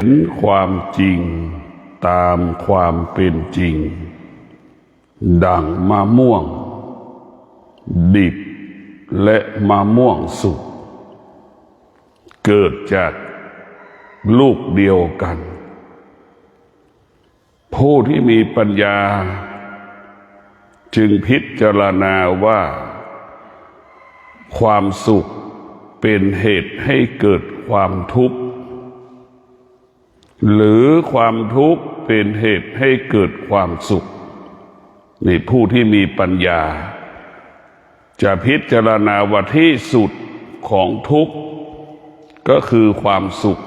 เห็นความจริงตามความเป็นจริงดั่งมะม่วงดิบและมะม่วงสุกเกิดจากลูกเดียวกันผู้ที่มีปัญญาจึงพิจารณาว่าความสุขเป็นเหตุให้เกิดความทุกข์หรือความทุกข์เป็นเหตุให้เกิดความสุขนี่ผู้ที่มีปัญญาจะพิจารณาว่าที่สุดของทุกข์ก็คือความสุข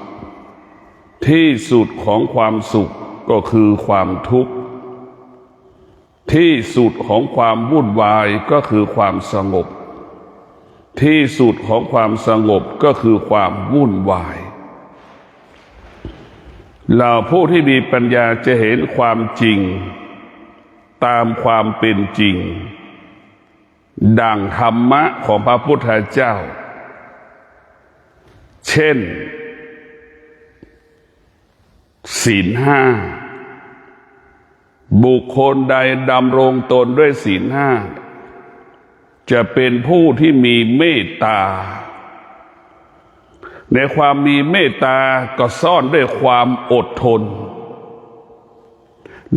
ที่สุดของความสุขก็คือความทุกข์ที่สุดของความวุ่นวายก็คือความสงบที่สุดของความสงบก็คือความวุ่นวายเราผู้ที่มีปัญญาจะเห็นความจริงตามความเป็นจริงดั่งธรรมะของพระพุทธเจ้าเช่นศีลห้าบุคคลใดดำรงตนด้วยศีลห้าจะเป็นผู้ที่มีเมตตาในความมีเมตตาก็ซ่อนด้วยความอดทน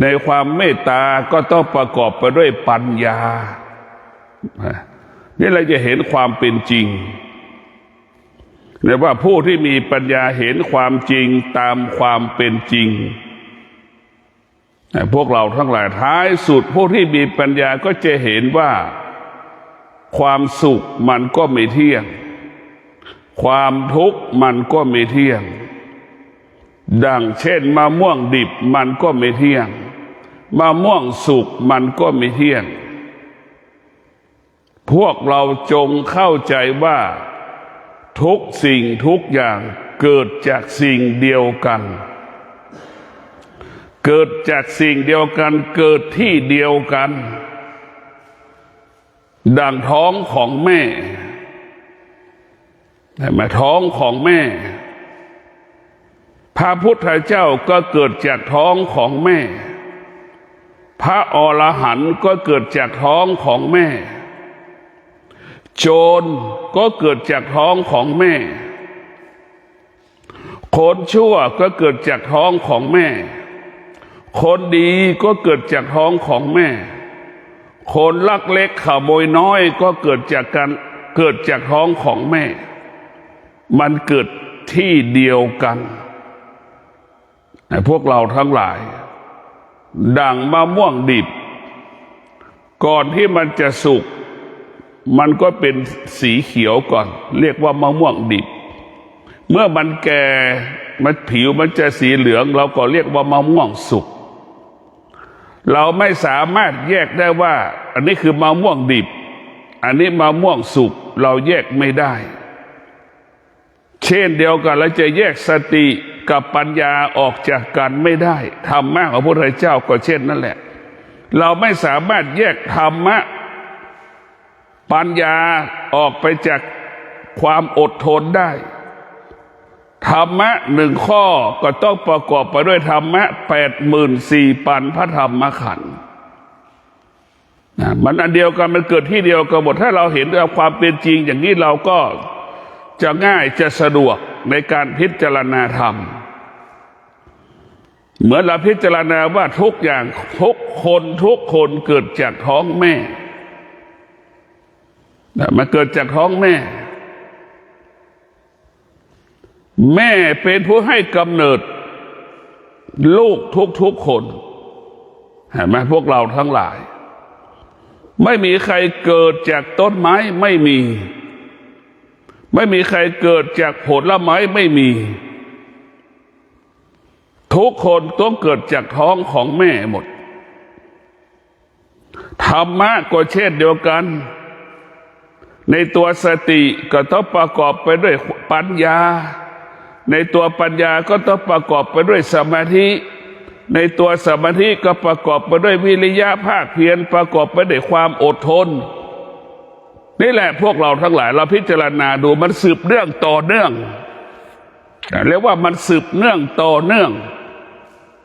ในความเมตตาก็ต้องประกอบไปด้วยปัญญานี่เราจะเห็นความเป็นจริงในว่าผู้ที่มีปัญญาเห็นความจริงตามความเป็นจริงพวกเราทั้งหลายท้ายสุดผู้ที่มีปัญญาก็จะเห็นว่าความสุขมันก็ไม่เที่ยงความทุกข์มันก็ไม่เที่ยงดังเช่นมะม่วงดิบมันก็ไม่เที่ยงมะม่วงสุกมันก็ไม่เที่ยงพวกเราจงเข้าใจว่าทุกสิ่งทุกอย่างเกิดจากสิ่งเดียวกันเกิดจากสิ่งเดียวกันเกิดที่เดียวกันดังท้องของแม่ท้องของแม่พระพุทธเจ้าก็เกิดจากท้องของแม่พระอรหันต์ก็เกิดจากท้องของแม่โจรก็เกิดจากท้องของแม่คนชั่วก็เกิดจากท้องของแม่คนดีก็เกิดจากท้องของแม่คนลักเล็กขโมยน้อยก็เกิดจากท้องของแม่มันเกิดที่เดียวกันพวกเราทั้งหลายดั่งมะม่วงดิบก่อนที่มันจะสุกมันก็เป็นสีเขียวก่อนเรียกว่ามะม่วงดิบเมื่อมันแก่มันผิวมันจะสีเหลืองเราก็เรียกว่ามะม่วงสุกเราไม่สามารถแยกได้ว่าอันนี้คือมะม่วงดิบอันนี้มะม่วงสุกเราแยกไม่ได้เช่นเดียวกันเราจะแยกสติกับปัญญาออกจากกันไม่ได้ธรรมะของพระพุทธเจ้าก็เช่นนั่นแหละเราไม่สามารถแยกธรรมะปัญญาออกไปจากความอดทนได้ธรรมะหนึ่งข้อก็ต้องประกอบไปด้วยธรรมะ84,000พระธรรมขันธ์มันอันเดียวกันมันเกิดที่เดียวกันหมดถ้าเราเห็นด้วยความเป็นจริงอย่างนี้เราก็จะง่ายจะสะดวกในการพิจารณาธรรมเหมือนเราพิจารณาว่าทุกอย่างทุกคนเกิดจากท้องแม่มันเกิดจากท้องแม่แม่เป็นผู้ให้กำเนิดลูกทุกคนเห็นไหมพวกเราทั้งหลายไม่มีใครเกิดจากต้นไม้ไม่มีใครเกิดจากผลไม้ไม่มีทุกคนต้องเกิดจากท้องของแม่หมดธรรมะก็เช่นเดียวกันในตัวสติก็ต้องประกอบไปด้วยปัญญาในตัวปัญญาก็ต้องประกอบไปด้วยสมาธิในตัวสมาธิก็ประกอบไปด้วยวิริยะภาคเพียรประกอบไปด้วยความอดทนนี่แหละพวกเราทั้งหลายเราพิจารณาดูมันสืบเรื่องต่อเนื่อง เรียกว่ามันสืบเนื่องต่อเนื่อง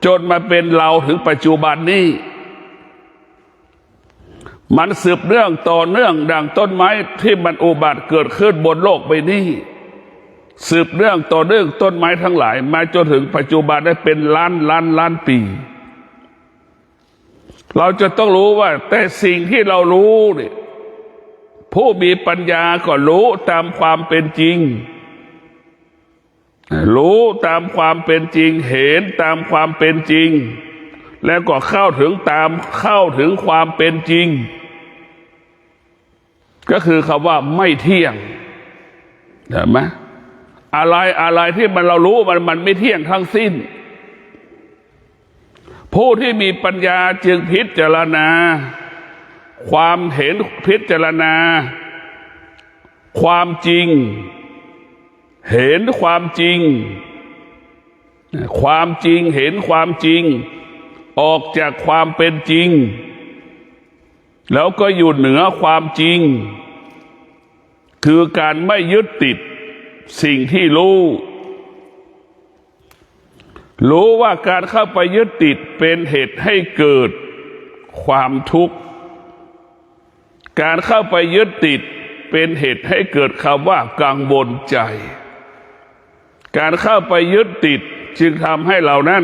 จนมาเป็นเราถึงปัจจุบันนี้มันสืบเนื่องต่อเนื่องดังต้นไม้ที่มันอุบัติเกิดขึ้นบนโลกใบนี้สืบเนื่องต่อเนื่องต้นไม้ทั้งหลายมาจนถึงปัจจุบันได้เป็นล้านปีเราจะต้องรู้ว่าแต่สิ่งที่เรารู้เนี่ยผู้มีปัญญาก็รู้ตามความเป็นจริงรู้ตามความเป็นจริงเห็นตามความเป็นจริงแล้วก็เข้าถึงความเป็นจริงก็คือคำว่าไม่เที่ยงเห็นไหมอะไรที่เรารู้มันไม่เที่ยงทั้งสิ้นผู้ที่มีปัญญาจึงพิจารณาความเห็นพิจารณาความจริงเห็นความจริงเห็นความจริงออกจากความเป็นจริงแล้วก็อยู่เหนือความจริงคือการไม่ยึดติดสิ่งที่รู้ว่าการเข้าไปยึดติดเป็นเหตุให้เกิดความทุกข์การเข้าไปยึดติดเป็นเหตุให้เกิดคำว่ากังวลใจการเข้าไปยึดติดจึงทำให้เรานั้น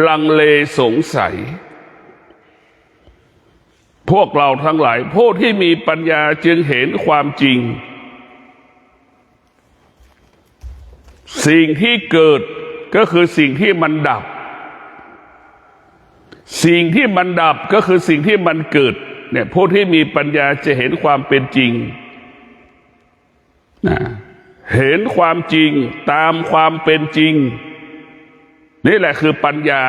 ลังเลสงสัยพวกเราทั้งหลายผู้ที่มีปัญญาจึงเห็นความจริงสิ่งที่เกิดก็คือสิ่งที่มันดับสิ่งที่มันดับก็คือสิ่งที่มันเกิดเนี่ยผู้ที่มีปัญญาจะเห็นความเป็นจริงเห็นความจริงตามความเป็นจริงนี่แหละคือปัญญา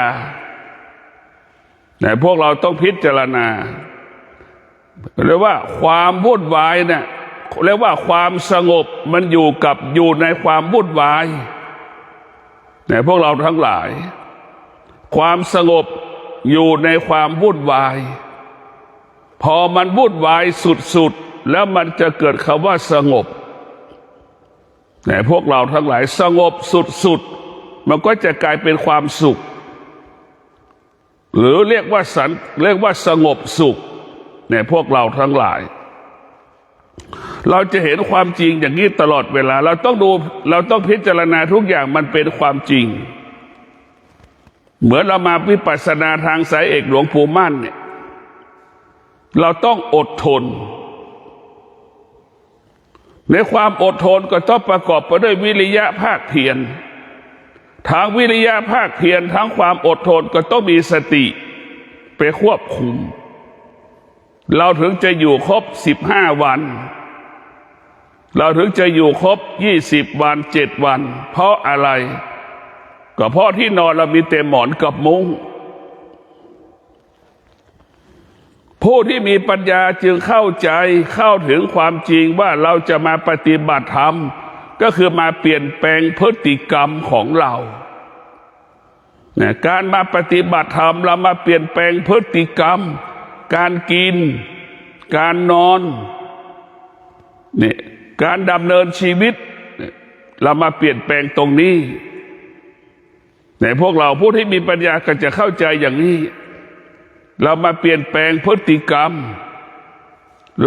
แต่พวกเราต้องพิจารณาเรียกว่าความวุ่นวายเนี่ยเรียกว่าความสงบมันอยู่ในความวุ่นวายแต่พวกเราทั้งหลายความสงบอยู่ในความวุ่นวายพอมันวุ่นวายสุดๆแล้วมันจะเกิดคำว่าสงบแต่พวกเราทั้งหลายสงบสุดๆมันก็จะกลายเป็นความสุขหรือเรียกว่าสงบสุขเนี่ยพวกเราทั้งหลายเราจะเห็นความจริงอย่างนี้ตลอดเวลาเราต้องพิจารณาทุกอย่างมันเป็นความจริงเหมือนเรามาวิปัสสนาทางสายเอกหลวงปู่มั่นเนี่ยเราต้องอดทนในความอดทนก็ต้องประกอบไปด้วยวิริยะภาคเพียรทางวิริยะภาคเพียรทั้งความอดทนก็ต้องมีสติไปควบคุมเราถึงจะอยู่ครบ15 วันเราถึงจะอยู่ครบ20 วัน7 วันเพราะอะไรก็เพราะที่นอนเรามีแต่หมอนกับมุ้งผู้ที่มีปัญญาจึงเข้าถึงความจริงว่าเราจะมาปฏิบัติธรรมก็คือมาเปลี่ยนแปลงพฤติกรรมของเราการมาปฏิบัติธรรมเรามาเปลี่ยนแปลงพฤติกรรมการกินการนอนเนี่ยการดำเนินชีวิตเรามาเปลี่ยนแปลงตรงนี้ในพวกเราผู้ที่มีปัญญาก็จะเข้าใจอย่างนี้เรามาเปลี่ยนแปลงพฤติกรรม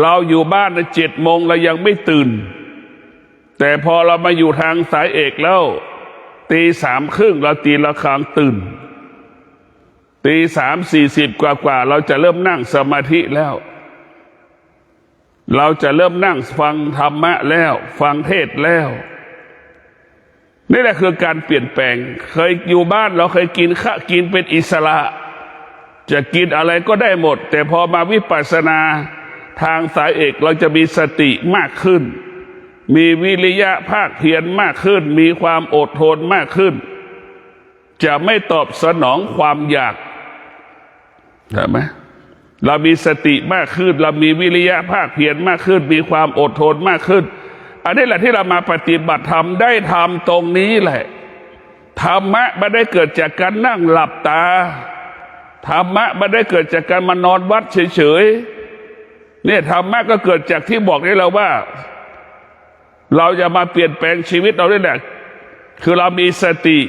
เราอยู่บ้าน7 โมงเรายังไม่ตื่นแต่พอเรามาอยู่ทางสายเอกแล้วตี 3:30เราตีระฆังตื่นตี 3:40 กว่าเราจะเริ่มนั่งสมาธิแล้วเราจะเริ่มนั่งฟังธรรมะแล้วฟังเทศแล้วนี่แหละคือการเปลี่ยนแปลงเคยอยู่บ้านเราเคยกินเป็นอิสระจะกินอะไรก็ได้หมดแต่พอมาวิปัสสนาทางสายเอกเราจะมีสติมากขึ้นมีวิริยะภาคเพียรมากขึ้นมีความอดทนมากขึ้นจะไม่ตอบสนองความอยากใช่ไหมเรามีสติมากขึ้นเรามีวิริยะภาคเพียรมากขึ้นมีความอดทนมากขึ้นอันนี้แหละที่เรามาปฏิบัติธรรมได้ทำตรงนี้แหละธรรมะไม่ได้เกิดจากการนั่งหลับตาธรรมะไม่ได้เกิดจากการมานอนวัดเฉยๆเนี่ยธรรมะก็เกิดจากที่บอกได้เราว่าเราจะมาเปลี่ยนแปลงชีวิตเราได้แหละ คือเรามีสติ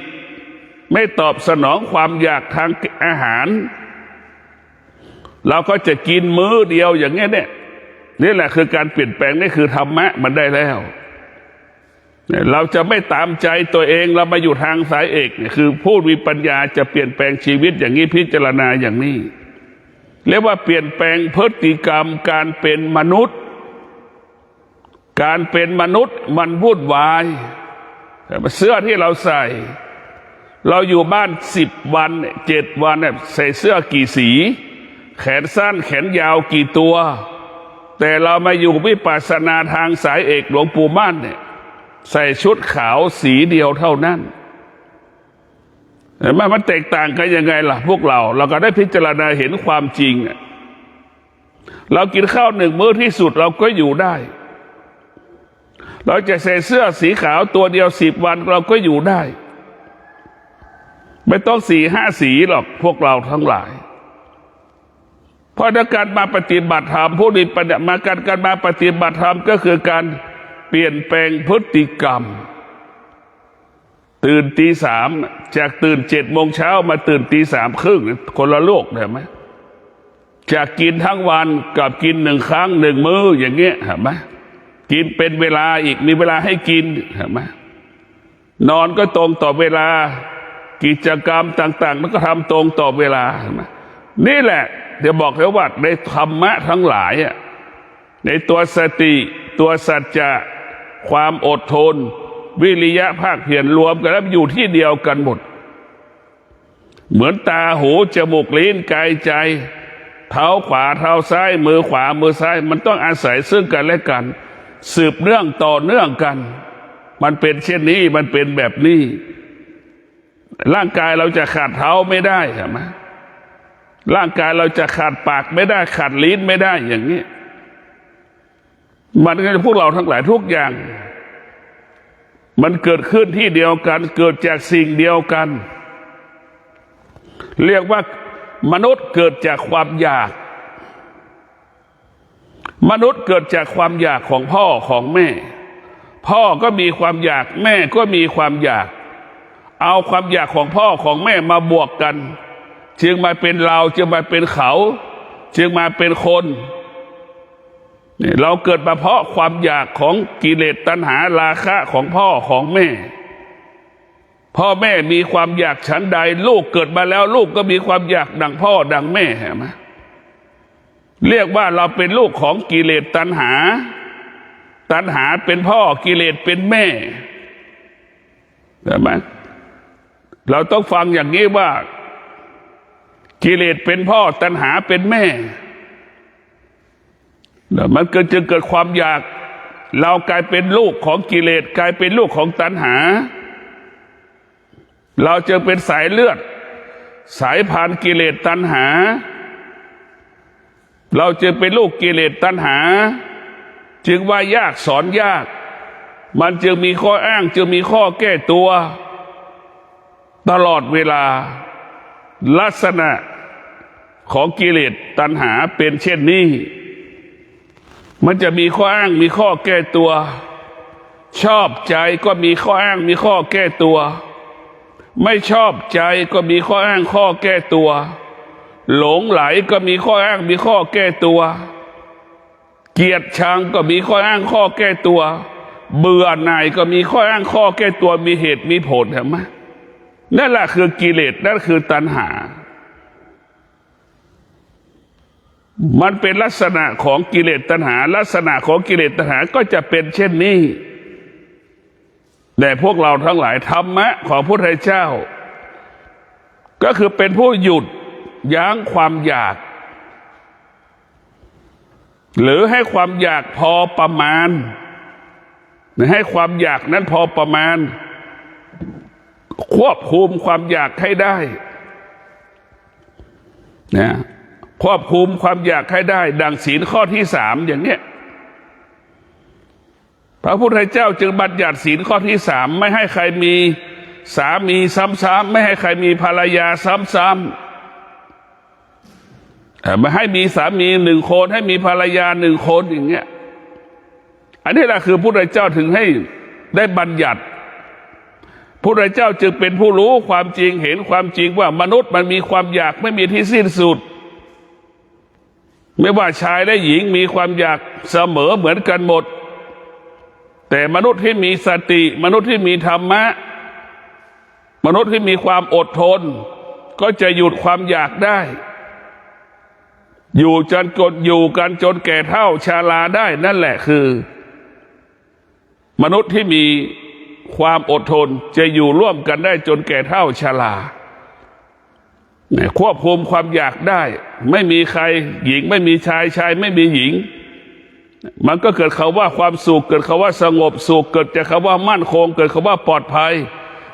ไม่ตอบสนองความอยากทางอาหารเราก็จะกินมื้อเดียวอย่างเงี้ยเนี่ยนี่แหละคือการเปลี่ยนแปลงนี่คือธรรมะมันได้แล้วเราจะไม่ตามใจตัวเองเรามาอยู่ทางสายเอกเนี่ยคือผู้มีปัญญาจะเปลี่ยนแปลงชีวิตอย่างนี้พิจารณาอย่างนี้เรียกว่าเปลี่ยนแปลงพฤติกรรมการเป็นมนุษย์การเป็นมนุษย์มันวุ่นวายเสื้อที่เราใส่เราอยู่บ้าน10 วัน7 วันเนี่ยใส่เสื้อกี่สีแขนสั้นแขนยาวกี่ตัวแต่เรามาอยู่วิปัสสนาทางสายเอกหลวงปู่มั่นเนี่ยใส่ชุดขาวสีเดียวเท่านั้นเห็นไหมมันแตกต่างกันยังไงล่ะพวกเราก็ได้พิจารณาเห็นความจริงเรากินข้าว1 มื้อที่สุดเราก็อยู่ได้เราจะใส่เสื้อสีขาวตัวเดียว10 วันเราก็อยู่ได้ไม่ต้อง4-5 สีหรอกพวกเราทั้งหลายเพราะการมาปฏิบัติธรรมผู้มีปัญญามาการมาปฏิบัติธรรมก็คือการเปลี่ยนแปลงพฤติกรรมตื่นตี 3จากตื่น7 โมงเช้ามาตื่นตี 3 ครึ่งคนละโลกเห็นไหมจากกินทั้งวันกับกิน1 ครั้ง 1 มื้ออย่างเงี้ยเห็นไหมกินเป็นเวลาอีกมีเวลาให้กินเห็นไหมนอนก็ตรงต่อเวลากิจกรรมต่างๆมันก็ทำตรงต่อเวลาเห็นไหมนี่แหละเดี๋ยวบอกเลยว่าในธรรมะทั้งหลายในตัวสติตัวสัจจะความอดทนวิริยะภาคเพียรรวมกันแล้วอยู่ที่เดียวกันหมดเหมือนตาหูจมูกลิ้นกายใจเท้าขวาเท้าซ้ายมือขวามือซ้ายมันต้องอาศัยซึ่งกันและกันสืบเนื่องต่อเนื่องกันมันเป็นเช่นนี้มันเป็นแบบนี้ร่างกายเราจะขาดเท้าไม่ได้ใช่ไหมร่างกายเราจะขาดปากไม่ได้ขาดลิ้นไม่ได้อย่างนี้มันก็จะพวกเราทั้งหลายทุกอย่างมันเกิดขึ้นที่เดียวกันเกิดจากสิ่งเดียวกันเรียกว่ามนุษย์เกิดจากความอยากมนุษย์เกิดจากความอยากของพ่อของแม่พ่อก็มีความอยากแม่ก็มีความอยากเอาความอยากของพ่อของแม่มาบวกกันจึงมาเป็นเราจึงมาเป็นเขาจึงมาเป็นคนนี่เราเกิดมาเพราะความอยากของกิเลสตัณหาราคะของพ่อของแม่พ่อแม่มีความอยากฉันใดลูกเกิดมาแล้วลูกก็มีความอยากดังพ่อดังแม่เห็นไหมเรียกว่าเราเป็นลูกของกิเลสตัณหาตัณหาเป็นพ่อกิเลสเป็นแม่เห็นไหมเราต้องฟังอย่างนี้ว่ากิเลสเป็นพ่อตัณหาเป็นแม่มันจึงเกิดความอยากเรากลายเป็นลูกของกิเลสกลายเป็นลูกของตัณหาเราจึงเป็นสายเลือดสายพันธุ์กิเลสตัณหาเราจึงเป็นลูกกิเลสตัณหาจึงว่ายากสอนยากมันจึงมีข้ออ้างจึงมีข้อแก้ตัวตลอดเวลาลักษณะของกิเลสตัณหาเป็นเช่นนี้มันจะมีข้ออ้างมีข้อแก้ตัวชอบใจก็มีข้ออ้างมีข้อแก้ตัวไม่ชอบใจก็มีข้ออ้างข้อแก้ตัวหลงไหลก็มีข้ออ้างมีข้อแก้ตัวเกลียดชังก็มีข้ออ้างข้อแก้ตัวเบื่อหน่ายก็มีข้ออ้างข้อแก้ตัวมีเหตุมีผลเห็นไหมนั่นแหละคือกิเลสนั่นคือตัณหามันเป็นลักษณะของกิเลสตัณหาลักษณะของกิเลสตัณหาก็จะเป็นเช่นนี้แต่พวกเราทั้งหลายธรรมะของพระพุทธเจ้าก็คือเป็นผู้หยุดยั้งความอยากหรือให้ความอยากพอประมาณให้ความอยากนั้นพอประมาณควบคุมความอยากให้ได้นะควบคุมความอยากให้ได้ดังศีลข้อที่ 3อย่างเนี้ยพระพุทธเจ้าจึงบัญญัติศีลข้อที่ 3ไม่ให้ใครมีสามีซ้ำๆไม่ให้ใครมีภรรยาซ้ำๆไม่ให้มีสามี1 คนให้มีภรรยา1 คนอย่างเงี้ยอันนี้แหละคือพระพุทธเจ้าถึงให้ได้บัญญัติ พระพุทธเจ้าจึงเป็นผู้รู้ความจริงเห็นความจริงว่ามนุษย์มันมีความอยากไม่มีที่สิ้นสุดไม่ว่าชายและหญิงมีความอยากเสมอเหมือนกันหมดแต่มนุษย์ที่มีสติมนุษย์ที่มีธรรมะมนุษย์ที่มีความอดทนก็จะหยุดความอยากได้อยู่กันจนแก่เฒ่าชราได้นั่นแหละคือมนุษย์ที่มีความอดทนจะอยู่ร่วมกันได้จนแก่เฒ่าชราควบคุมความอยากได้ไม่มีใครหญิงไม่มีชายชายไม่มีหญิงมันก็เกิดคำว่าความสุขเกิดคำว่าสงบสุขเกิดจากคำว่ามั่นคงเกิดคำว่าปลอดภัย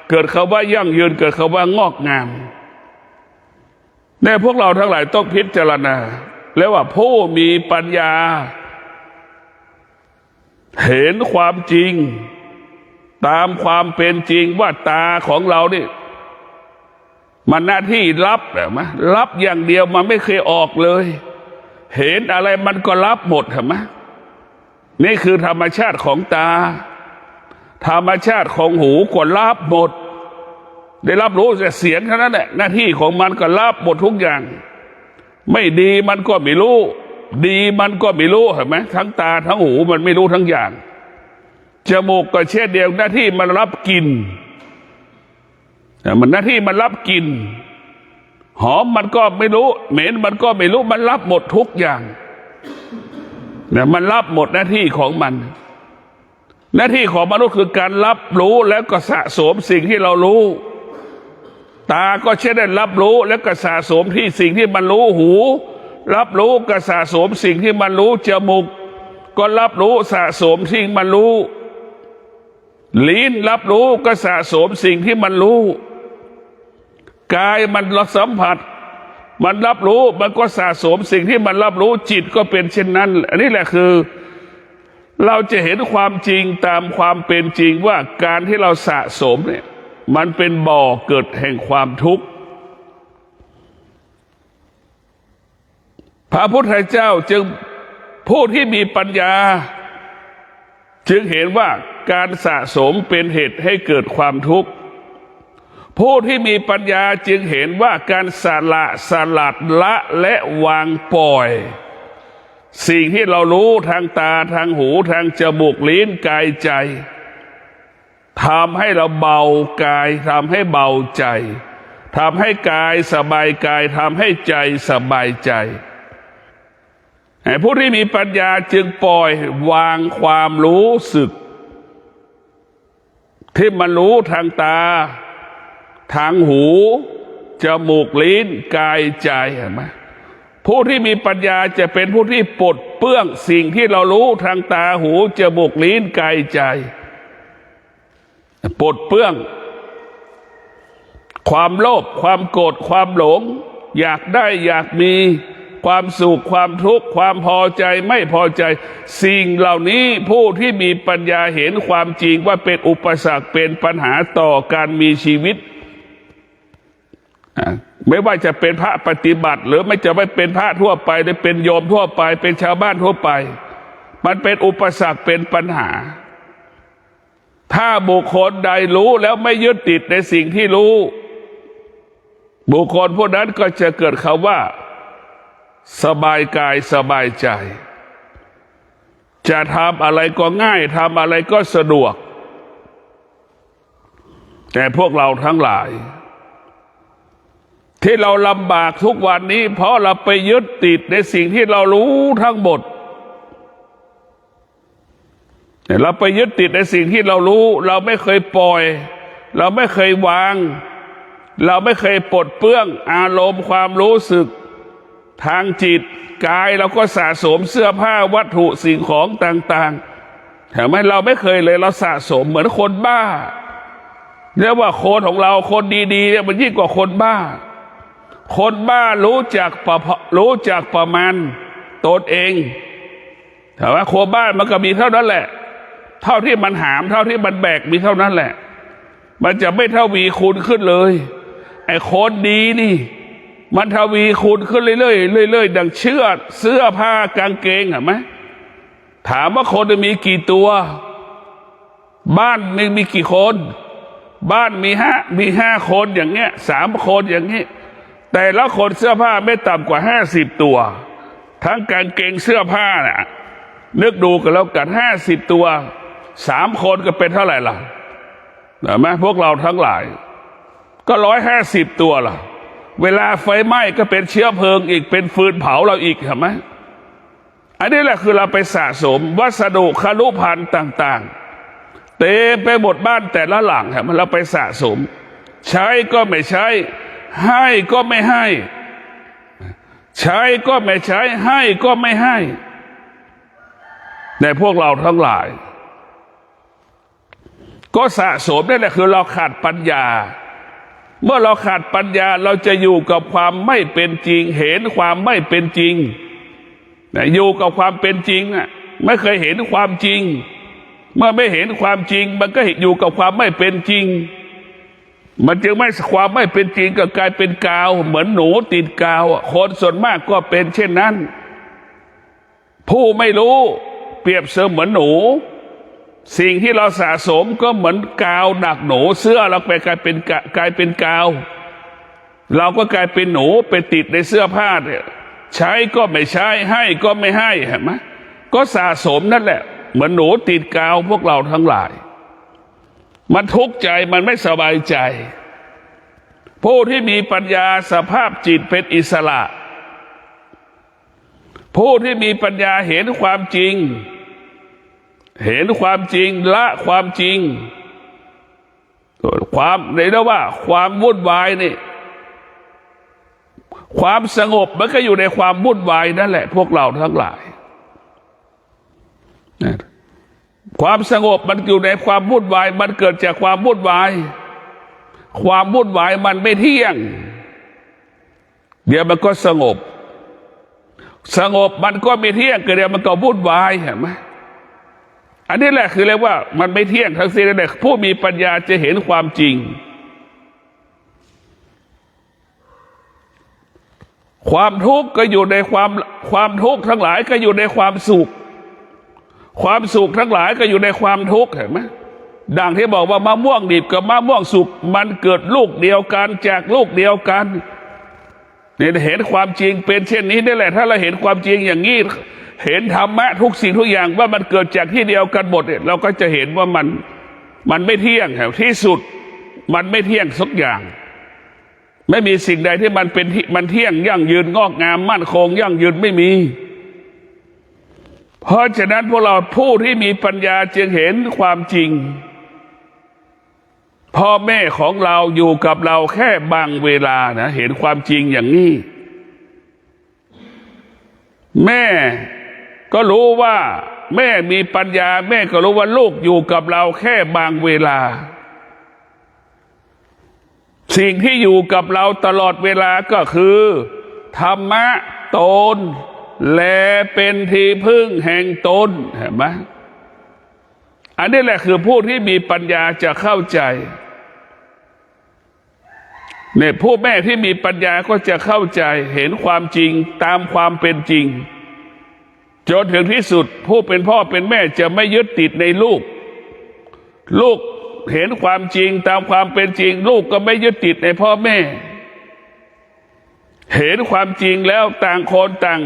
เกิดคำว่ายั่งยืนเกิดคำว่างอกงามในพวกเราทั้งหลายต้องพิจารณาแล้วว่าผู้มีปัญญาเห็นความจริงตามความเป็นจริงว่าตาของเรานี่มันหน้าที่รับรับอย่างเดียวมันไม่เคยออกเลยเห็นอะไรมันก็รับหมดเห็นไหมนี่คือธรรมชาติของตาธรรมชาติของหูก็รับหมดได้รับรู้แต่เสียงเท่านั้นแหละหน้าที่ของมันก็รับหมดทุกอย่างไม่ดีมันก็ไม่รู้ดีมันก็ไม่รู้เห็นไหมทั้งตาทั้งหูมันไม่รู้ทั้งอย่างจมูกก็เช่นเดียวหน้าที่มันรับกลิ่นมันหน้าที่มันรับกลิ่นหอมมันก็ไม่รู้เหม็นมันก็ไม่รู้มันรับหมดทุกอย่างเนี่ยมันรับหมดหน้าที่ของมันหน้าที่ของมนุษย์คือการรับรู้แล้วก็สะสมสิ่งที่เรารู้ตาก็เช่นนั้นรับรู้แล้วก็สะสมที่สิ่งที่มันรู้หูรับรู้ก็สะสมสิ่งที่มันรู้จมูกก็รับรู้สะสมสิ่งมันรู้ลิ้นรับรู้ก็สะสมสิ่งที่มันรู้กายมันสัมผัสมันรับรู้มันก็สะสมสิ่งที่มันรับรู้จิตก็เป็นเช่นนั้นอันนี้แหละคือเราจะเห็นความจริงตามความเป็นจริงว่าการที่เราสะสมเนี่ยมันเป็นบ่อเกิดแห่งความทุกข์พระพุทธเจ้าจึงผู้ที่มีปัญญาจึงเห็นว่าการสะสมเป็นเหตุให้เกิดความทุกข์ผู้ที่มีปัญญาจึงเห็นว่าการสลัดละและวางปล่อยสิ่งที่เรารู้ทางตาทางหูทางจมูกลิ้นกายใจทำให้เราเบากายทำให้เบาใจทำให้กายสบายกายทำให้ใจสบายใจผู้ที่มีปัญญาจึงปล่อยวางความรู้สึกที่มันรู้ทางตาทางหูจมูกลิ้นกายใจเห็นไหมผู้ที่มีปัญญาจะเป็นผู้ที่ปลดเปลื้องสิ่งที่เรารู้ทางตาหูจมูกลิ้นกายใจปลดเปลื้องความโลภความโกรธความหลงอยากได้อยากมีความสุขความทุกข์ความพอใจไม่พอใจสิ่งเหล่านี้ผู้ที่มีปัญญาเห็นความจริงว่าเป็นอุปสรรคเป็นปัญหาต่อการมีชีวิตไม่ว่าจะเป็นพระปฏิบัติหรือไม่จะไม่เป็นพระทั่วไปหรือเป็นโยมทั่วไปเป็นชาวบ้านทั่วไปมันเป็นอุปสรรคเป็นปัญหาถ้าบุคคลใดรู้แล้วไม่ยึดติดในสิ่งที่รู้บุคคลผู้นั้นก็จะเกิดคำว่าสบายกายสบายใจจะทำอะไรก็ง่ายทำอะไรก็สะดวกแต่พวกเราทั้งหลายที่เราลำบากทุกวันนี้เพราะเราไปยึดติดในสิ่งที่เรารู้ทั้งหมดเราไปยึดติดในสิ่งที่เรารู้เราไม่เคยปล่อยเราไม่เคยวางเราไม่เคยปลดเปลื้องอารมณ์ความรู้สึกทางจิตกายเราก็สะสมเสื้อผ้าวัตถุสิ่งของต่างๆแต่ไม่เราไม่เคยเลยเราสะสมเหมือนคนบ้าเรียกว่าคนของเราคนดีๆเนี่ยมันยิ่งกว่าคนบ้าคนบ้ารู้จักประมาณตนเองแต่ว่าคนบ้ามันก็มีเท่านั้นแหละเท่าที่มันหามเท่าที่มันแบกมีเท่านั้นแหละมันจะไม่ทวีคูณขึ้นเลยไอ้คนดีนี่มันทวีคูณขึ้นเรื่อยๆดังเสื้อผ้ากางเกงเห็นไหมถามว่าคนมีกี่ตัวบ้านมีกี่คน บ้านมีห้าคนอย่างเงี้ย3 คนอย่างนี้แต่ละคนเสื้อผ้าไม่ต่ำกว่า50 ตัวทั้งกางเกงเสื้อผ้าน่ะนึกดูกันแล้วกัน50 ตัว3 คนก็เป็นเท่าไหร่ล่ะเห็นไหมพวกเราทั้งหลายก็150 ตัวล่ะเวลาไฟไหม้ก็เป็นเชื้อเพลิงอีกเป็นฟืนเผาเราอีกเห็นไหมอันนี้แหละคือเราไปสะสมวัสดุคารุภัณฑ์ต่างๆเต็มไปหมดบ้านแต่ละหลังครับเราไปสะสมใช้ก็ไม่ใช้ให้ก็ไม่ให้ใช้ก็ไม่ใช้ให้ก็ไม่ให้ในพวกเราทั้งหลายก็สะสมนั่นแหละคือเราขาดปัญญาเมื่อเราขาดปัญญาเราจะอยู่กับความไม่เป็นจริงเห็นความไม่เป็นจริงอยู่กับความเป็นจริงอ่ะไม่เคยเห็นความจริงเมื่อไม่เห็นความจริงมันก็อยู่กับความไม่เป็นจริงมันจึงไม่ความไม่เป็นจริงก็กลายเป็นกาวเหมือนหนูติดกาวคนส่วนมากก็เป็นเช่นนั้นผู้ไม่รู้เปรียบเสมือนหนูสิ่งที่เราสะสมก็เหมือนกาวหนักหนูเสื้อเราไปกลายเป็นกาวเราก็กลายเป็นหนูไปติดในเสื้อผ้าเนี่ยใช้ก็ไม่ใช้ให้ก็ไม่ให้เห็นไหมก็สะสมนั่นแหละเหมือนหนูติดกาวพวกเราทั้งหลายมันทุกข์ใจมันไม่สบายใจผู้ที่มีปัญญาสภาพจิตเป็นอิสระผู้ที่มีปัญญาเห็นความจริงเห็นความจริงละความจริงความเรียกว่าความวุ่นวายนี่ความสงบมันก็อยู่ในความวุ่นวายนั่นแหละพวกเราทั้งหลายความสงบมันอยู่ในความวุ่นวายมันเกิดจากความวุ่นวายความวุ่นวายมันไม่เที่ยงเดี๋ยวมันก็สงบมันก็ไม่เที่ยงเดี๋ยวมันก็วุ่นวายเห็นไหมอันนี้แหละคือเรียกว่ามันไม่เที่ยงทั้งสิ้นเลยผู้มีปัญญาจะเห็นความจริงความทุกข์ก็อยู่ในความทุกข์ทั้งหลายก็อยู่ในความสุขความสุขทั้งหลายก็อยู่ในความทุกข์เห็นไหมดังที่บอกว่ามะม่วงดิบกับมะม่วงสุกมันเกิดลูกเดียวกันจากลูกเดียวกันเนี่ยเห็นความจริงเป็นเช่นนี้นี่แหละถ้าเราเห็นความจริงอย่างนี้เห็นธรรมะทุกสิ่งทุกอย่างว่ามันเกิดจากที่เดียวกันหมดเนี่ยเราก็จะเห็นว่ามันไม่เที่ยงที่สุดมันไม่เที่ยงสักอย่างไม่มีสิ่งใดที่มันเที่ยงยั่งยืนงอกงามมั่นคงยั่งยืนไม่มีเพราะฉะนั้นพวกเราผู้ที่มีปัญญาจึงเห็นความจริงพ่อแม่ของเราอยู่กับเราแค่บางเวลานะเห็นความจริงอย่างนี้แม่ก็รู้ว่าแม่มีปัญญาแม่ก็รู้ว่าลูกอยู่กับเราแค่บางเวลาสิ่งที่อยู่กับเราตลอดเวลาก็คือธรรมะตนและเป็นที่พึ่งแห่งตนเห็นไหมอันนี้แหละคือผู้ที่มีปัญญาจะเข้าใจเนี่ยผู้แม่ที่มีปัญญาก็จะเข้าใจเห็นความจริงตามความเป็นจริงจนถึงที่สุดผู้เป็นพ่อเป็นแม่จะไม่ยึดติดในลูกเห็นความจริงตามความเป็นจริงลูกก็ไม่ยึดติดในพ่อแม่เห็นความจริงแล้วต่างคนต่าง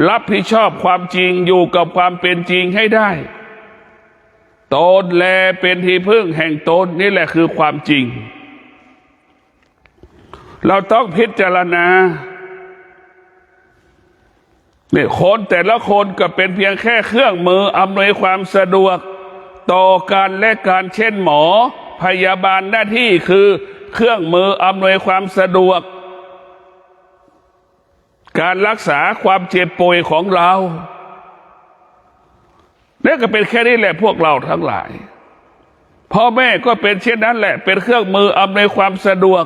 รับผิดชอบความจริงอยู่กับความเป็นจริงให้ได้ตนแลเป็นที่พึ่งแห่งตนนี่แหละคือความจริงเราต้องพิจารณาเนี่ยคนแต่ละคนก็เป็นเพียงแค่เครื่องมืออำนวยความสะดวกต่อกันและการเช่นหมอพยาบาลหน้าที่คือเครื่องมืออำนวยความสะดวกการรักษาความเจ็บป่วยของเรานี่ก็เป็นแค่นี้แหละพวกเราทั้งหลายพ่อแม่ก็เป็นเช่นนั้นแหละเป็นเครื่องมืออำนวยความสะดวก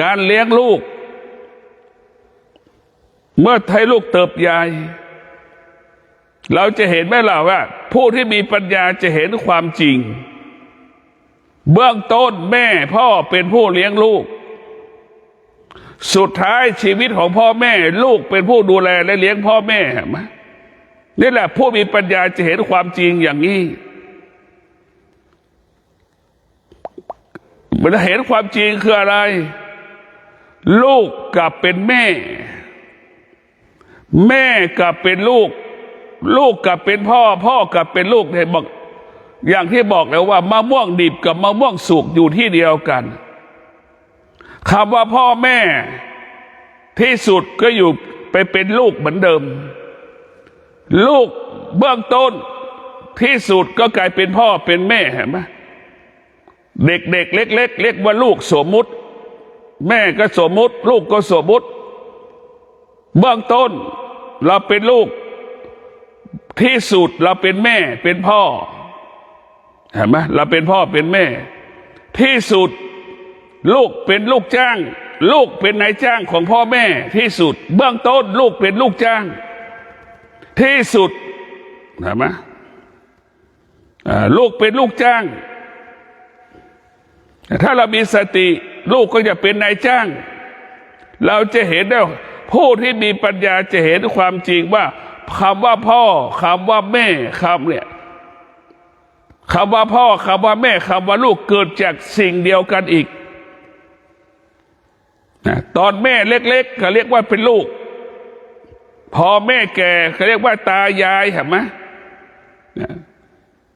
การเลี้ยงลูกเมื่อให้ลูกเติบใหญ่เราจะเห็นไหมล่ะว่าผู้ที่มีปัญญาจะเห็นความจริงเบื้องต้นแม่พ่อเป็นผู้เลี้ยงลูกสุดท้ายชีวิตของพ่อแม่ลูกเป็นผู้ดูแลและเลี้ยงพ่อแม่เห็นไหมนี่แหละผู้มีปัญญาจะเห็นความจริงอย่างนี้ มันเห็นความจริงคืออะไรลูกกลับเป็นแม่แม่กลับเป็นลูกลูกกลับเป็นพ่อพ่อกลับเป็นลูกเนี่ยบอกอย่างที่บอกแล้วว่ามะม่วงดิบกับมะม่วงสุกอยู่ที่เดียวกันคำว่าพ่อแม่ที่สุดก็อยู่ไปเป็นลูกเหมือนเดิมลูกเบื้องต้นที่สุดก็กลายเป็นพ่อเป็นแม่เห็นไหมเด็กๆเล็กๆเรียกว่าลูกสมมุติแม่ก็สมมุติลูกก็สมมุติเบื้องต้นเราเป็นลูกที่สุดเราเป็นแม่เป็นพ่อเห็นไหมเราเป็นพ่อเป็นแม่ที่สุดลูกเป็นลูกจ้างลูกเป็นนายจ้างของพ่อแม่ที่สุดเบื้องต้นลูกเป็นลูกจ้างที่สุดเห็นไหมลูกเป็นลูกจ้างถ้าเรามีสติลูกก็จะเป็นนายจ้างเราจะเห็นได้ผู้ที่มีปัญญาจะเห็นความจริงว่าคำว่าพ่อคำว่าแม่คำเนี่ยคำว่าพ่อคำว่าแม่คำว่าลูกเกิดจากสิ่งเดียวกันอีกตอนแม่เล็กๆเขาเรียกว่าเป็นลูกพอแม่แก่เขาเรียกว่าตายายเห็นไหม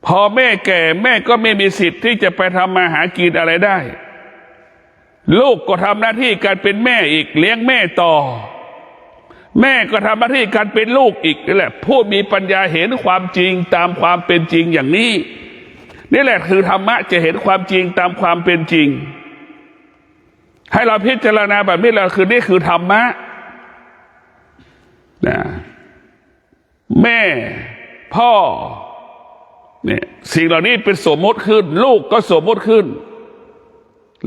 พอแม่แก่แม่ก็ไม่มีสิทธิ์ที่จะไปทำมาหากินอะไรได้ลูกก็ทำหน้าที่การเป็นแม่อีกเลี้ยงแม่ต่อแม่ก็ทำหน้าที่การเป็นลูกอีกนี่แหละผู้มีปัญญาเห็นความจริงตามความเป็นจริงอย่างนี้นี่แหละคือธรรมะจะเห็นความจริงตามความเป็นจริงให้เราพิจารณาแบบนี้เราคือนี่คือธรรมะนะแม่พ่อเนี่ยสิ่งเหล่านี้เป็นสมมติขึ้นลูกก็สมมติขึ้น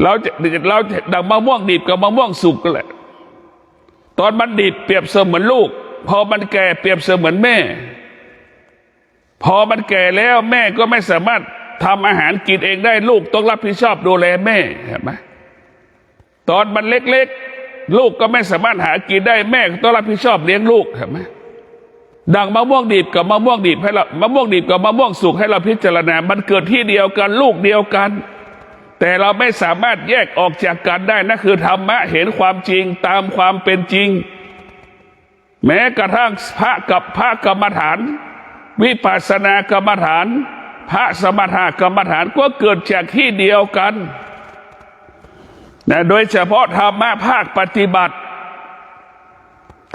เราดังมะม่วงดิบกับมะม่วงสุกก็แหละตอนมันดิบเปรียบเสมือนลูกพอมันแก่เปรียบเสมือนแม่พอมันแก่แล้วแม่ก็ไม่สามารถทำอาหารกินเองได้ลูกต้องรับผิดชอบดูแลแม่เห็นไหมตอนมันเล็กๆลูกก็ไม่สามารถหากินได้แม่ต้องรับผิดชอบเลี้ยงลูกเห็นไหมดังมะม่วงดิบกับมะม่วงดิบให้เรามะม่วงดิบกับมะม่วงสุกให้เราพิจารณามันเกิดที่เดียวกันลูกเดียวกันแต่เราไม่สามารถแยกออกจากกันได้นั่นคือธรรมะเห็นความจริงตามความเป็นจริงแม้กระทั่งพระกับพระกรรมฐานวิปัสสนากรรมฐานพระสมถกรรมฐานก็เกิดจากที่เดียวกันนะโดยเฉพาะธรรมะภาคปฏิบัติ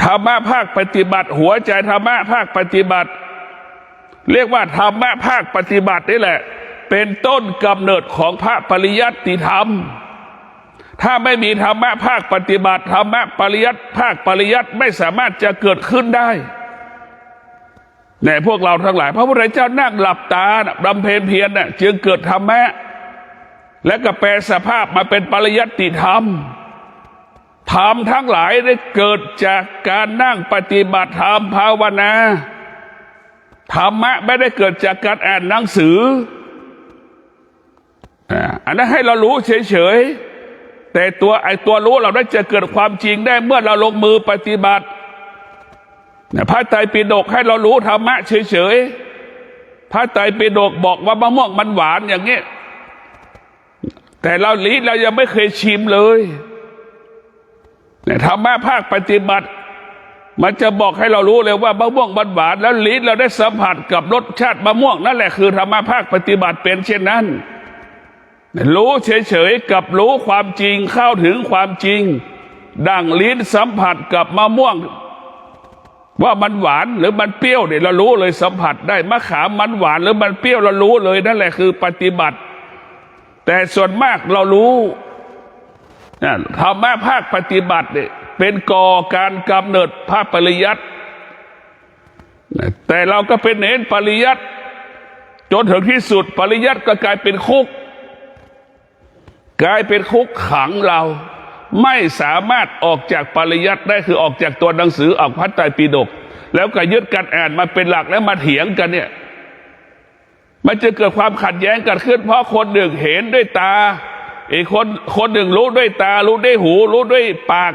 ธรรมะภาคปฏิบัติหัวใจธรรมะภาคปฏิบัติเรียกว่าธรรมะภาคปฏิบัตินี่แหละเป็นต้นกำเนิดของพระปริยัติธรรมถ้าไม่มีธรรมะภาคปฏิบัติธรรมะปริยัติภาคปริยัติไม่สามารถจะเกิดขึ้นได้เนี่ยพวกเราทั้งหลายพระพุทธเจ้านั่งหลับตาบำเพ็ญเพียรน่ะจึงเกิดธรรมะและก็แปลสภาพมาเป็นปริยัติธรรมธรรมทั้งหลายได้เกิดจากการนั่งปฏิบัติธรรมภาวนาธรรมะไม่ได้เกิดจากการอ่านหนังสืออันนั้นให้เรารู้เฉยๆแต่ตัวรู้เราได้จะเกิดความจริงได้เมื่อเราลงมือปฏิบัติพระไตรปิฎกให้เรารู้ธรรมะเฉยๆพระไตรปิฎกบอกว่ามะม่วงมันหวานอย่างนี้แต่เราลิ้นเรายังไม่เคยชิมเลยธรรมะภาคปฏิบัติมันจะบอกให้เรารู้เลยว่ามะม่วงมันหวานแล้วลิ้นเราได้สัมผัสกับรสชาติมะม่วงนั่นแหละคือธรรมะภาคปฏิบัติเป็นเช่นนั้นรู้เฉยๆกับรู้ความจริงเข้าถึงความจริงดั่งลิ้นสัมผัสกับมะม่วงว่ามันหวานหรือมันเปรี้ยวเนี่ยเรารู้เลยสัมผัสได้มะขามมันหวานหรือมันเปรี้ยวเรารู้เลยนั่นแหละคือปฏิบัติแต่ส่วนมากเรารู้ธรรมะภาคปฏิบัติเนี่ยเป็นก่อการกำเนิดภาคปริยัติแต่เราก็เป็นเน้นปริยัติจนถึงที่สุดปริยัติก็กลายเป็นคุกขังเราไม่สามารถออกจากปริยัติได้คือออกจากตัวหนังสือออกพระไตรปิฎกแล้วก็ยึดการอ่านมาเป็นหลักแล้วมาเถียงกันเนี่ยมันจะเกิดความขัดแย้งกันขึ้นเพราะคนหนึ่งเห็นด้วยตาอีกคนหนึ่งรู้ด้วยตารู้ด้วยหูรู้ด้วยปาก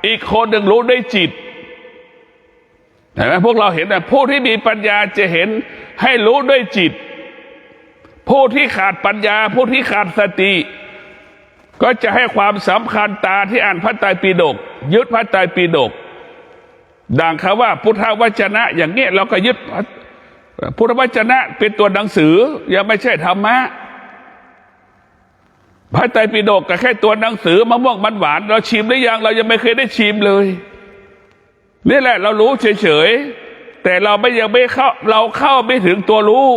อีกคนหนึ่งรู้ด้วยจิตเห็นไหมพวกเราเห็นแต่ผู้ที่มีปัญญาจะเห็นให้รู้ด้วยจิตผู้ที่ขาดปัญญาผู้ที่ขาดสติ ก็จะให้ความสำคัญตาที่อ่านพระไตรปิฎกยึดพระไตรปิฎกดังคำว่าพุทธวจนะอย่างเงี้ยเราก็ยึดพุทธวจนะเป็นตัวหนังสือยังไม่ใช่ธรรมะพระไตรปิฎกก็แค่ตัวหนังสือมะม่วงมันหวานเราชิมหรือยังเรายังไม่เคยได้ชิมเลยนี่แหละเรารู้เฉยๆแต่เรายังไม่เข้าเราเข้าไม่ถึงตัวรู้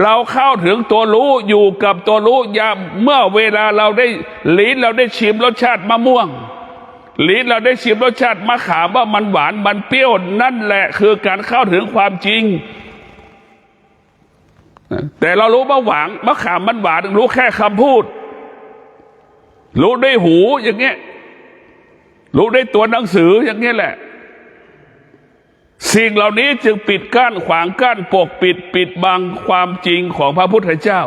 เราเข้าถึงตัวรู้อยู่กับตัวรู้เมื่อเวลาเราได้ลิ้นเราได้ชิมรสชาติมะม่วงลิ้นเราได้ชิมรสชาติมะขามว่ามันหวานมันเปรี้ยวนั่นแหละคือการเข้าถึงความจริงแต่เรารู้มะขามมันหวานรู้แค่คำพูดรู้ได้หูอย่างเงี้ยรู้ได้ตัวหนังสืออย่างเงี้ยแหละสิ่งเหล่านี้จึงปิดกั้นขวางกั้นปกปิดบังความจริงของพระพุทธเจ้า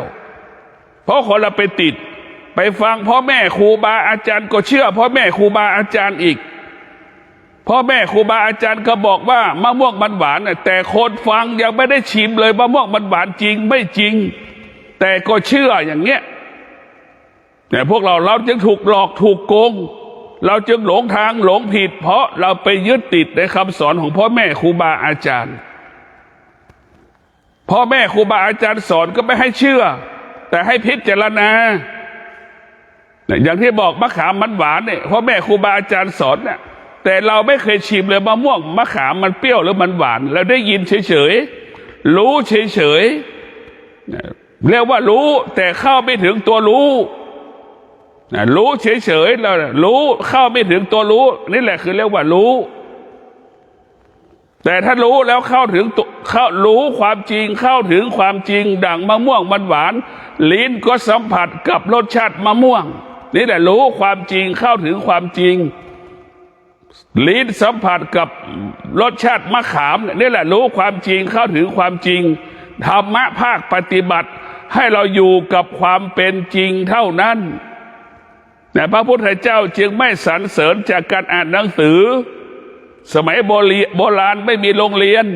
เพราะคนเราไปติดไปฟังพ่อแม่ครูบาอาจารย์ก็เชื่อพ่อแม่ครูบาอาจารย์อีกพ่อแม่ครูบาอาจารย์ก็บอกว่ามะม่วงมันหวานแต่คนฟังยังไม่ได้ชิมเลยมะม่วงมันหวานจริงไม่จริงแต่ก็เชื่ออย่างเงี้ยแต่พวกเราจึงถูกหลอกถูกโกงเราจึงหลงทางหลงผิดเพราะเราไปยึดติดในคำสอนของพ่อแม่ครูบาอาจารย์พ่อแม่ครูบาอาจารย์สอนก็ไม่ให้เชื่อแต่ให้พิจารณาอย่างที่บอกมะขามมันหวานเนี่ยพ่อแม่ครูบาอาจารย์สอนเนี่ยแต่เราไม่เคยชิมเลยมะม่วงมะขามมันเปรี้ยวหรือมันหวานเราได้ยินเฉยๆรู้เฉยๆเรียกว่ารู้แต่เข้าไม่ถึงตัวรู้รู้เฉยๆเรารู้เข้าไม่ถึงตัวรู้นี่แหละคือเรียกว่ารู้แต่ถ้ารู้แล้วเข้ารู้ความจริงเข้าถึงความจริงดั่งมะม่วงมันหวานลิ้นก็สัมผัสกับรสชาติมะม่วงนี่แหละรู้ความจริงเข้าถึงความจริงลิ้นสัมผัสกับรสชาติมะขามนี่แหละรู้ความจริงเข้าถึงความจริงธรรมะภาคปฏิบัติให้เราอยู่กับความเป็นจริงเท่านั้นแต่พระพุทธเจ้าจึงไม่สรรเสริญจากการอ่านหนังสือสมัยโบราณไม่มีโรงเรียน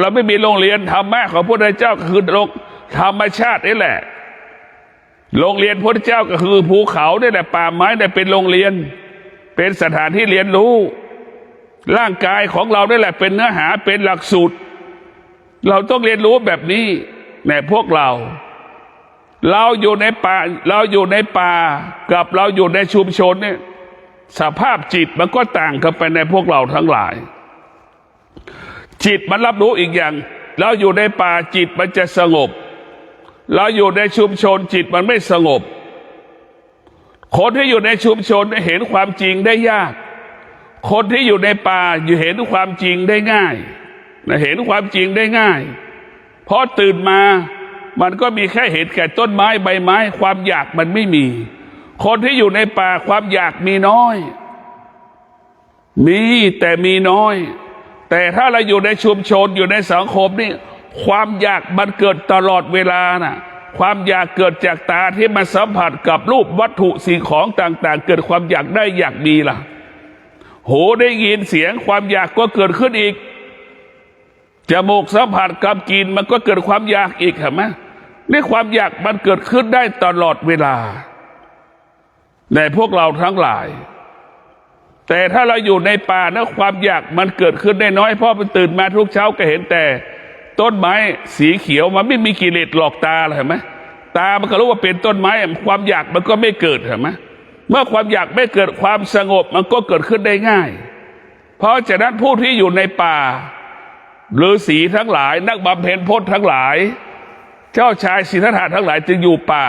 เราไม่มีโรงเรียนธรรมะของพระพุทธเจ้าก็คือธรรมชาตินี่แหละโรงเรียนพระพุทธเจ้าก็คือภูเขานี่แหละป่าไม้นี่เป็นโรงเรียนเป็นสถานที่เรียนรู้ร่างกายของเรานี่แหละเป็นเนื้อหาเป็นหลักสูตรเราต้องเรียนรู้แบบนี้ในพวกเราอยู่ในป่ากับเราอยู่ในชุมชนเนี่ยสภาพจิตมันก็ต่างกันไปในพวกเราทั้งหลายจิตมันรับรู้อีกอย่างเราอยู่ในป่าจิตมันจะสงบเราอยู่ในชุมชนจิตมันไม่สงบคนที่อยู่ในชุมชนเห็นความจริงได้ยากคนที่อยู่ในป่าเห็นความจริงได้ง่ายเห็นความจริงได้ง่ายเพราะตื่นมามันก็มีแค่เห็นแก่ต้นไม้ใบไม้ความอยากมันไม่มีคนที่อยู่ในป่าความอยากมีน้อยมีแต่มีน้อยแต่ถ้าเราอยู่ในชุมชนอยู่ในสังคมนี่ความอยากมันเกิดตลอดเวลานะความอยากเกิดจากตาที่มาสัมผัสกับรูปวัตถุสิ่งของต่างๆเกิดความอยากได้อยากมีล่ะหูได้ยินเสียงความอยากก็เกิดขึ้นอีกจมูกสัมผัสกับกลิ่นมันก็เกิดความอยากอีกเห็นไหมนี่ความอยากมันเกิดขึ้นได้ตลอดเวลาในพวกเราทั้งหลายแต่ถ้าเราอยู่ในป่านะความอยากมันเกิดขึ้นได้น้อยเพราะมันตื่นมาทุกเช้าก็เห็นแต่ต้นไม้สีเขียวมันไม่มีกิเลสหลอกตาเห็นไหมตามันก็รู้ว่าเป็นต้นไม้ความอยากมันก็ไม่เกิดเห็นไหมเมื่อความอยากไม่เกิดความสงบมันก็เกิดขึ้นได้ง่ายเพราะฉะนั้นผู้ที่อยู่ในป่าฤาษีทั้งหลายนักบำเพ็ญพจน์ทั้งหลายเจ้าชายสิทธัตถะทั้งหลายจึงอยู่ป่า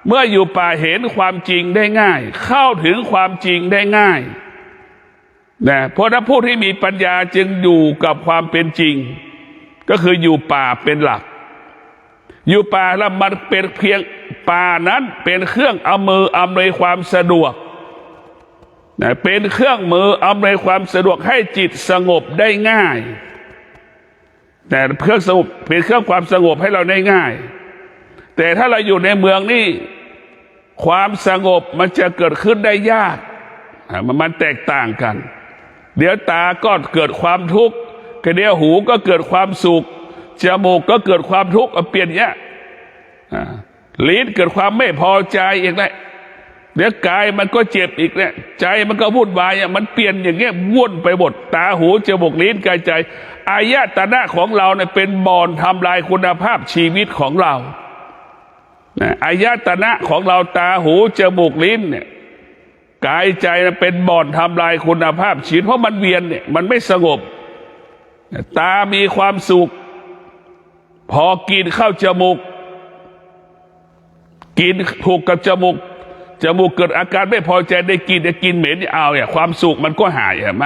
เมื่ออยู่ป่าเห็นความจริงได้ง่ายเข้าถึงความจริงได้ง่ายนะเพราะถ้าผู้ที่มีปัญญาจึงอยู่กับความเป็นจริงก็คืออยู่ป่าเป็นหลักอยู่ป่าแล้วมันเป็นเพียงป่านั้นเป็นเครื่องอำนวยความสะดวกนะเป็นเครื่องมืออำนวยความสะดวกให้จิตสงบได้ง่ายแต่เครื่องสงบเป็นเครื่องความสงบให้เราได้ง่ายแต่ถ้าเราอยู่ในเมืองนี่ความสงบมันจะเกิดขึ้นได้ยากมันแตกต่างกันเดี๋ยวตาก็เกิดความทุกข์เดี๋ยวหูก็เกิดความสุขจมูกก็เกิดความทุกข์เปลี่ยนเนี้ยลิ้นเกิดความไม่พอใจอีกแล้ว เดี๋ยวกายมันก็เจ็บอีกเนี่ยใจมันก็วุ่นวายมันเปลี่ยนอย่างเงี้ยวุ่นไปหมดตาหูจมูกลิ้นกายใจอายตนะของเราเนี่ยเป็นบ่อนทำลายคุณภาพชีวิตของเราอายตนะของเราตาหูจมูกลิ้นเนี่ยกายใจเป็นบ่อนทำลายคุณภาพชีวิตเพราะมันเวียนเนี่ยมันไม่สงบตามีความสุขพอกินเข้าจมูกกินถูกกับจมูกเกิดอาการไม่พอใจได้กินเหม็นเอาเนี่ยความสุขมันก็หายเห็นไหม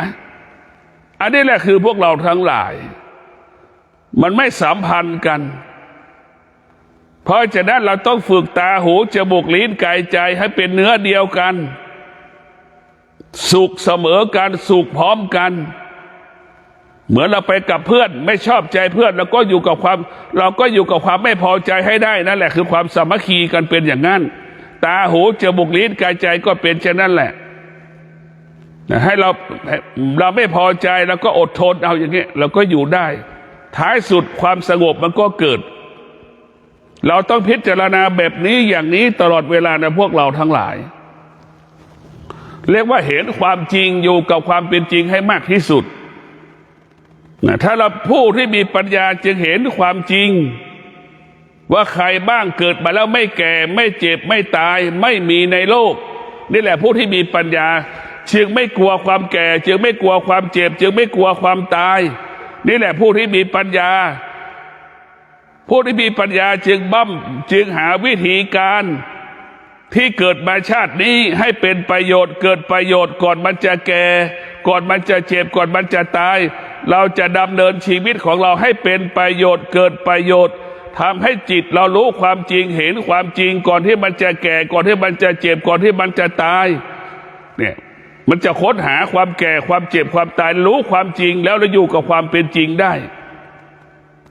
อันนี้แหละคือพวกเราทั้งหลายมันไม่สัมพันธ์กันเพราะฉะนั้นเราต้องฝึกตาหูจมูกลิ้นกายใจให้เป็นเนื้อเดียวกันสุขเสมอกันสุขพร้อมกันเหมือนเราไปกับเพื่อนไม่ชอบใจเพื่อนเราก็อยู่กับความไม่พอใจให้ได้นั่นแหละคือความสามัคคีกันเป็นอย่างนั้นตาหูจมูกลิ้นกายใจก็เป็นเช่นนั้นแหละให้เราไม่พอใจแล้วก็อดทนเอาอย่างนี้เราก็อยู่ได้ท้ายสุดความสงบมันก็เกิดเราต้องพิจารณาแบบนี้อย่างนี้ตลอดเวลานะพวกเราทั้งหลายเรียกว่าเห็นความจริงอยู่กับความเป็นจริงให้มากที่สุดถ้าเราผู้ที่มีปัญญาจึงเห็นความจริงว่าใครบ้างเกิดมาแล้วไม่แก่ไม่เจ็บไม่ตายไม่มีในโลกนี่แหละผู้ที่มีปัญญาจึงไม่กลัวความแก่จึงไม่กลัวความเจ็บจึงไม่กลัวความตายนี่แหละผู้ที่มีปัญญาจึงหาวิธีการที่เกิดมาชาตินี้ให้เป็นประโยชน์เกิดประโยชน์ก่อนมันจะแก่ก่อนมันจะเจ็บก่อนมันจะตายเราจะดำเนินชีวิตของเราให้เป็นประโยชน์เกิดประโยชน์ทำให้จิตเรารู้ความจริงเห็นความจริงก่อนที่มันจะแก่ก่อนที่มันจะเจ็บก่อนที่มันจะตายเนี่ยมันจะค้นหาความแก่ความเจ็บความตายรู้ความจริงแล้วเราอยู่กับความเป็นจริงได้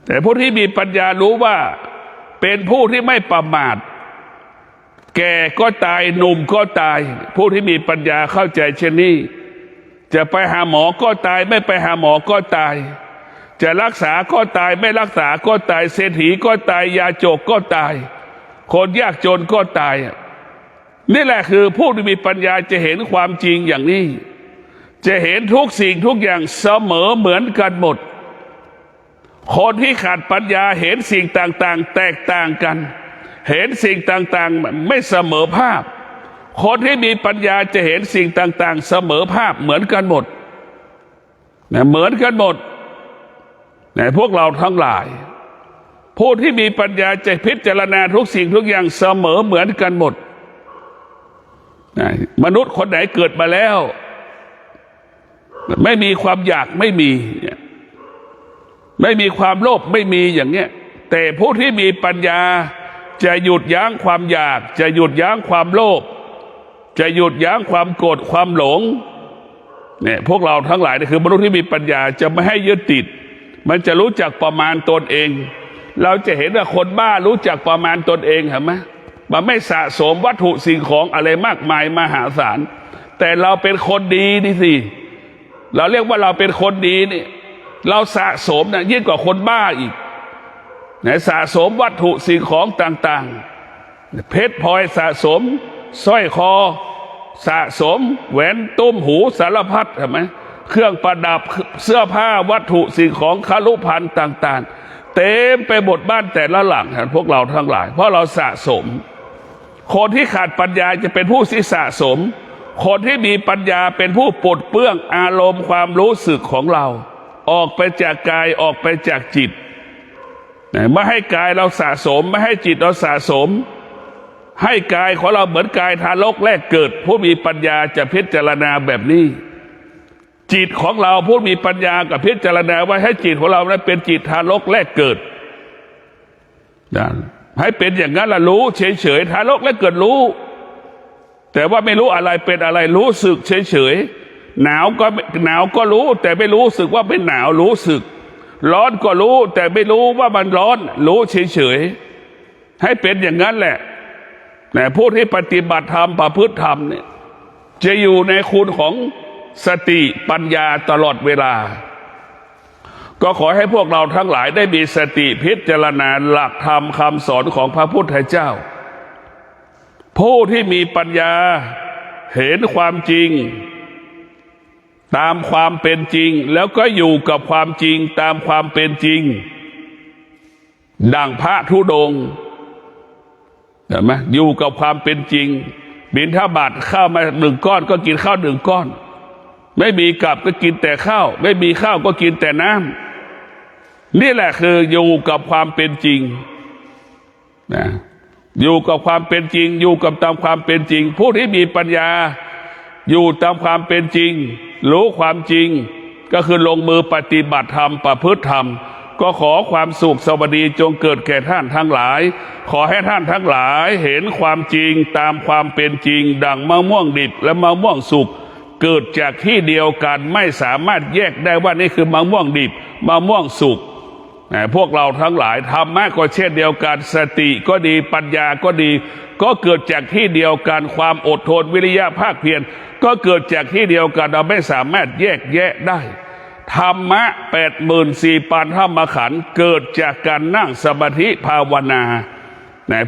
แต่ผู้ที่มีปัญญารู้ว่าเป็นผู้ที่ไม่ประมาทแก่ก็ตายหนุ่มก็ตายผู้ที่มีปัญญาเข้าใจเช่นนี้จะไปหาหมอก็ตายไม่ไปหาหมอก็ตายจะรักษาก็ตายไม่รักษาก็ตายเศรษฐีก็ตายยาจกก็ตายคนยากจนก็ตายนี่แหละคือผู้ที่มีปัญญาจะเห็นความจริงอย่างนี้จะเห็นทุกสิ่งทุกอย่างเสมอเหมือนกันหมดคนที่ขาดปัญญาเห็นสิ่งต่างๆแตกต่างกันเห็นสิ่งต่างๆไม่เสมอภาพคนที่มีปัญญาจะเห็นสิ่งต่างๆเสมอภาพเหมือนกันหมดเหมือนกันหมดพวกเราทั้งหลายผู้ที่มีปัญญาจะพิจารณาทุกสิ่งทุกอย่างเสมอเหมือนกันหมดมนุษย์คนไหนเกิดมาแล้วไม่มีความอยากไม่มีความโลภไม่มีอย่างเงี้ยแต่ผู้ที่มีปัญญาจะหยุดยั้งความอยากจะหยุดยั้งความโลภจะหยุดยั้งความโกรธความหลงเนี่ยพวกเราทั้งหลายนี่คือมนุษย์ที่มีปัญญาจะไม่ให้ยึดติดมันจะรู้จักประมาณตนเองเราจะเห็นว่าคนบ้ารู้จักประมาณตนเองเห็นไหมมันไม่สะสมวัตถุสิ่งของอะไรมากมายมหาศาลแต่เราเป็นคนดีนี่สิเราเรียกว่าเราเป็นคนดีนี่เราสะสมนะยิ่งกว่าคนบ้าอีกสะสมวัตถุสิ่งของต่างๆเพชรพลอยสะสมสร้อยคอสะสมแหวนตุ้มหูสารพัดเห็นไหมเครื่องประดับเสื้อผ้าวัตถุสิ่งของคารุภัณฑ์ต่างๆเต็มไปหมดบ้านแต่ละหลังพวกเราทั้งหลายเพราะเราสะสมคนที่ขาดปัญญาจะเป็นผู้ที่สะสมคนที่มีปัญญาเป็นผู้ปลดเปลื้องอารมณ์ความรู้สึกของเราออกไปจากกายออกไปจากจิตไม่ให้กายเราสะสมไม่ให้จิตเราสะสมให้กายของเราเหมือนกายทารกแรกเกิดผู้มีปัญญาจะพิจารณาแบบนี้จิตของเราผู้มีปัญญากับพิจารณาว่าให้จิตของเรานั้นเป็นจิตทารกแรกเกิดให้เป็นอย่างนั้นละรู้เฉยๆทารกแรกเกิดรู้แต่ว่าไม่รู้อะไรเป็นอะไรรู้สึกเฉยๆหนาวก็รู้แต่ไม่รู้สึกว่าเป็นหนาวรู้สึกร้อนก็รู้แต่ไม่รู้ว่ามันร้อนรู้เฉยๆให้เป็นอย่างนั้นแหละแต่ผู้ที่ปฏิบัติธรรมประพฤติธรรมเนี่ยจะอยู่ในคุณของสติปัญญาตลอดเวลาก็ขอให้พวกเราทั้งหลายได้มีสติพิจารณาหลักธรรมคำสอนของพระพุทธเจ้า ผู้ที่มีปัญญาเห็นความจริงตามความเป็นจริงแล้วก็อยู่กับความจริงตามความเป็นจริงดังพระธุดงค์เห็นไหมอยู่กับความเป็นจริงบิณฑบาตข้าวมา1 ก้อนก็กินข้าว1 ก้อนไม่มีกับก็กินแต่ข้าวไม่มีข้าวก็กินแต่น้ำนี่แหละคืออยู่กับความเป็นจริงนะอยู่กับความเป็นจริงอยู่กับตามความเป็นจริงผู้ที่มีปัญญาอยู่ตามความเป็นจริงรู้ความจริงก็คือลงมือปฏิบัติธรรมประพฤติธรรมก็ขอความสุขสวัสดีจงเกิดแก่ท่านทั้งหลายขอให้ท่านทั้งหลายเห็นความจริงตามความเป็นจริงดังมะม่วงดิบและมะม่วงสุกเกิดจากที่เดียวกันไม่สามารถแยกได้ว่านี่คือมะม่วงดิบมะม่วงสุกพวกเราทั้งหลายธรรมะก็เช่นเดียวกันสติก็ดีปัญญาก็ดีก็เกิดจากที่เดียวกันความอดทนวิริยะภาคเพียรก็เกิดจากที่เดียวกันเราไม่สามารถแยกแยะได้ธรรมะ84,000 ธรรมขันธ์เกิดจากการนั่งสมาธิภาวนา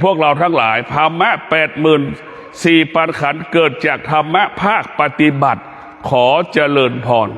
พวกเราทั้งหลายธรรมะ84,000 ขันธ์เกิดจากธรรมะภาคปฏิบัติขอเจริญพร